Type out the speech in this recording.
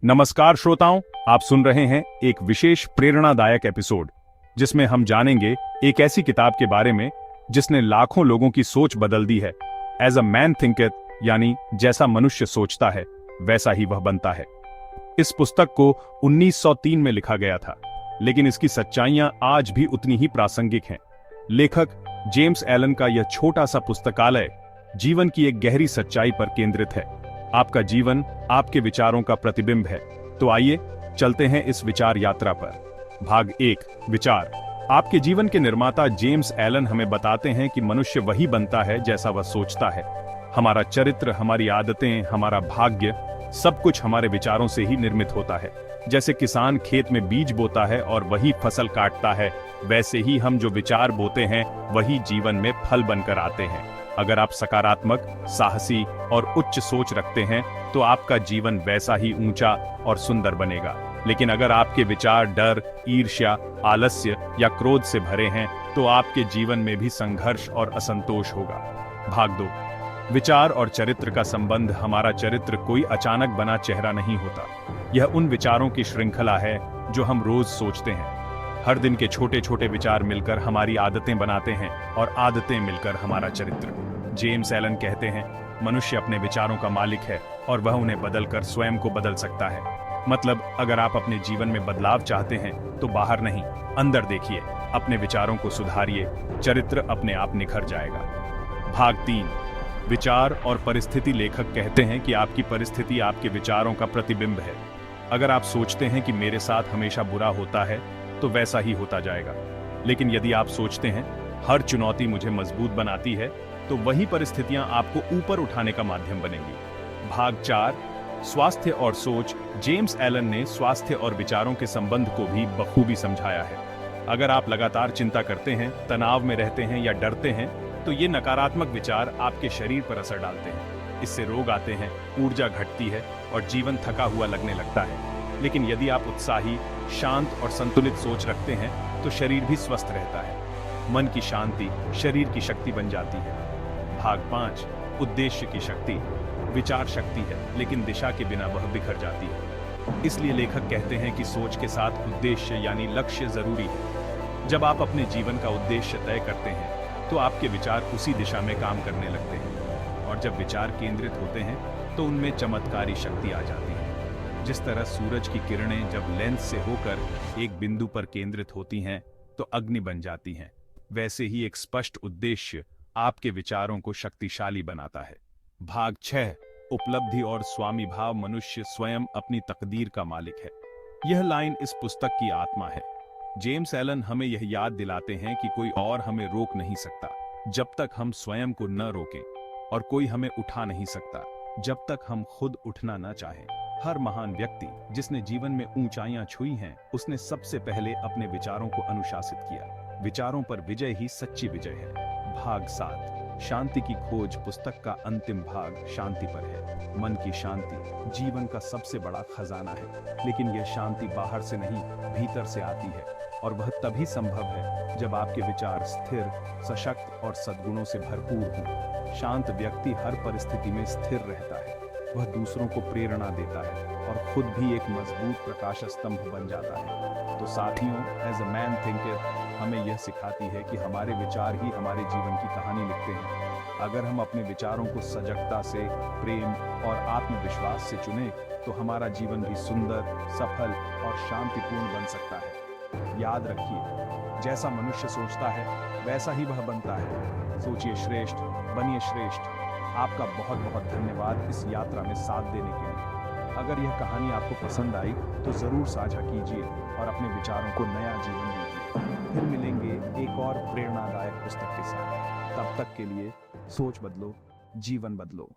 नमस्कार श्रोताओं, आप सुन रहे हैं एक विशेष प्रेरणादायक एपिसोड जिसमें हम जानेंगे एक ऐसी किताब के बारे में जिसने लाखों लोगों की सोच बदल दी है। एज अ मैन थिंकeth, यानी जैसा मनुष्य सोचता है वैसा ही वह बनता है। इस पुस्तक को 1903 में लिखा गया था, लेकिन इसकी सच्चाइयां आज भी उतनी ही प्रासंगिक हैं। लेखक जेम्स एलन का यह छोटा सा पुस्तकालय जीवन की एक गहरी सच्चाई पर केंद्रित है। आपका जीवन आपके विचारों का प्रतिबिंब है। तो आइए चलते हैं इस विचार यात्रा पर। भाग 1, विचार। आपके जीवन के निर्माता जेम्स एलन हमें बताते हैं कि मनुष्य वही बनता है जैसा वह सोचता है। हमारा चरित्र, हमारी आदतें, हमारा भाग्य, सब कुछ हमारे विचारों से ही निर्मित होता है। जैसे किसान खेत में बीज बोता है और वही फसल काटता है, वैसे ही हम जो विचार बोते हैं वही जीवन में फल बनकर आते हैं। अगर आप सकारात्मक, साहसी और उच्च सोच रखते हैं तो आपका जीवन वैसा ही ऊंचा और सुंदर बनेगा। लेकिन अगर आपके विचार डर, ईर्ष्या, आलस्य या क्रोध से भरे हैं तो आपके जीवन में भी संघर्ष और असंतोष होगा। भाग 2, विचार और चरित्र का संबंध। हमारा चरित्र कोई अचानक बना चेहरा नहीं होता। यह उन विचारों की श्रृंखला है जो हम रोज सोचते हैं। हर दिन के छोटे छोटे विचार मिलकर हमारी आदतें बनाते हैं और आदतें मिलकर हमारा चरित्र। जेम्स एलन कहते हैं, मनुष्य अपने विचारों का मालिक है और वह उन्हें बदलकर स्वयं को बदल सकता है। मतलब, अगर आप अपने जीवन में बदलाव चाहते हैं तो बाहर नहीं, अंदर देखिए, अपने विचारों को सुधारिए, चरित्र अपने आप निखर जाएगा। भाग 3, विचार और परिस्थिति। लेखक कहते हैं कि आपकी परिस्थिति आपके विचारों का प्रतिबिंब है। अगर आप सोचते हैं कि मेरे साथ हमेशा बुरा होता है तो वैसा ही होता जाएगा। लेकिन यदि आप सोचते हैं हर चुनौती मुझे मजबूत बनाती है तो वही परिस्थितियां आपको ऊपर उठाने का माध्यम बनेंगी। भाग 4, स्वास्थ्य और सोच। जेम्स एलन ने स्वास्थ्य और विचारों के संबंध को भी बखूबी समझाया है। अगर आप लगातार चिंता करते हैं, तनाव में रहते हैं या डरते हैं तो ये नकारात्मक विचार आपके शरीर पर असर डालते हैं। इससे रोग आते हैं, ऊर्जा घटती है और जीवन थका हुआ लगने लगता है। लेकिन यदि आप उत्साही, शांत और संतुलित सोच रखते हैं तो शरीर भी स्वस्थ रहता है। मन की शांति शरीर की शक्ति बन जाती है। भाग 5, उद्देश्य की शक्ति। विचार शक्ति है, लेकिन दिशा के बिना वह बिखर जाती है। इसलिए लेखक कहते हैं कि सोच के साथ उद्देश्य यानी लक्ष्य जरूरी है। जब आप अपने जीवन का उद्देश्य तय करते हैं तो आपके विचार उसी दिशा में काम करने लगते हैं। और जब विचार केंद्रित होते हैं तो उनमें चमत्कारी शक्ति आ जाती है। जिस तरह सूरज की किरणें जब लेंस से होकर एक बिंदु पर केंद्रित होती हैं तो अग्नि बन जाती हैं, वैसे ही एक स्पष्ट उद्देश्य आपके विचारों को शक्तिशाली बनाता है। भाग 6, उपलब्धि और स्वामी भाव। मनुष्य स्वयं अपनी तकदीर का मालिक है। यह लाइन इस पुस्तक की आत्मा है। जेम्स एलन हमें यह याद दिलाते हैं कि कोई और हमें रोक नहीं सकता जब तक हम स्वयं को न रोकें, और कोई हमें उठा नहीं सकता जब तक हम खुद उठना न चाहें। हर महान व्यक्ति जिसने जीवन में ऊंचाइयां छुई हैं, उसने सबसे पहले अपने विचारों को अनुशासित किया। विचारों पर विजय ही सच्ची विजय है। भाग 7, शांति की खोज। पुस्तक का अंतिम भाग शांति पर है। मन की शांति जीवन का सबसे बड़ा खजाना है, लेकिन यह शांति बाहर से नहीं, भीतर से आती है। और वह तभी संभव है जब आपके विचार स्थिर, सशक्त और सद्गुणों से भरपूर हों। शांत व्यक्ति हर परिस्थिति में स्थिर रहता है, वह दूसरों को प्रेरणा देता है और खुद भी एक मजबूत प्रकाश स्तंभ बन जाता है। तो साथियों, एज अ मैन थिंकर हमें यह सिखाती है कि हमारे विचार ही हमारे जीवन की कहानी लिखते हैं। अगर हम अपने विचारों को सजगता से, प्रेम और आत्मविश्वास से चुनें तो हमारा जीवन भी सुंदर, सफल और शांतिपूर्ण बन सकता है। याद रखिए, जैसा मनुष्य सोचता है वैसा ही वह बनता है। सोचिए श्रेष्ठ, बनिए श्रेष्ठ। आपका बहुत बहुत धन्यवाद इस यात्रा में साथ देने के लिए। अगर यह कहानी आपको पसंद आई तो जरूर साझा कीजिए और अपने विचारों को नया जीवन दीजिए। फिर मिलेंगे एक और प्रेरणादायक पुस्तक के साथ। तब तक के लिए सोच बदलो, जीवन बदलो।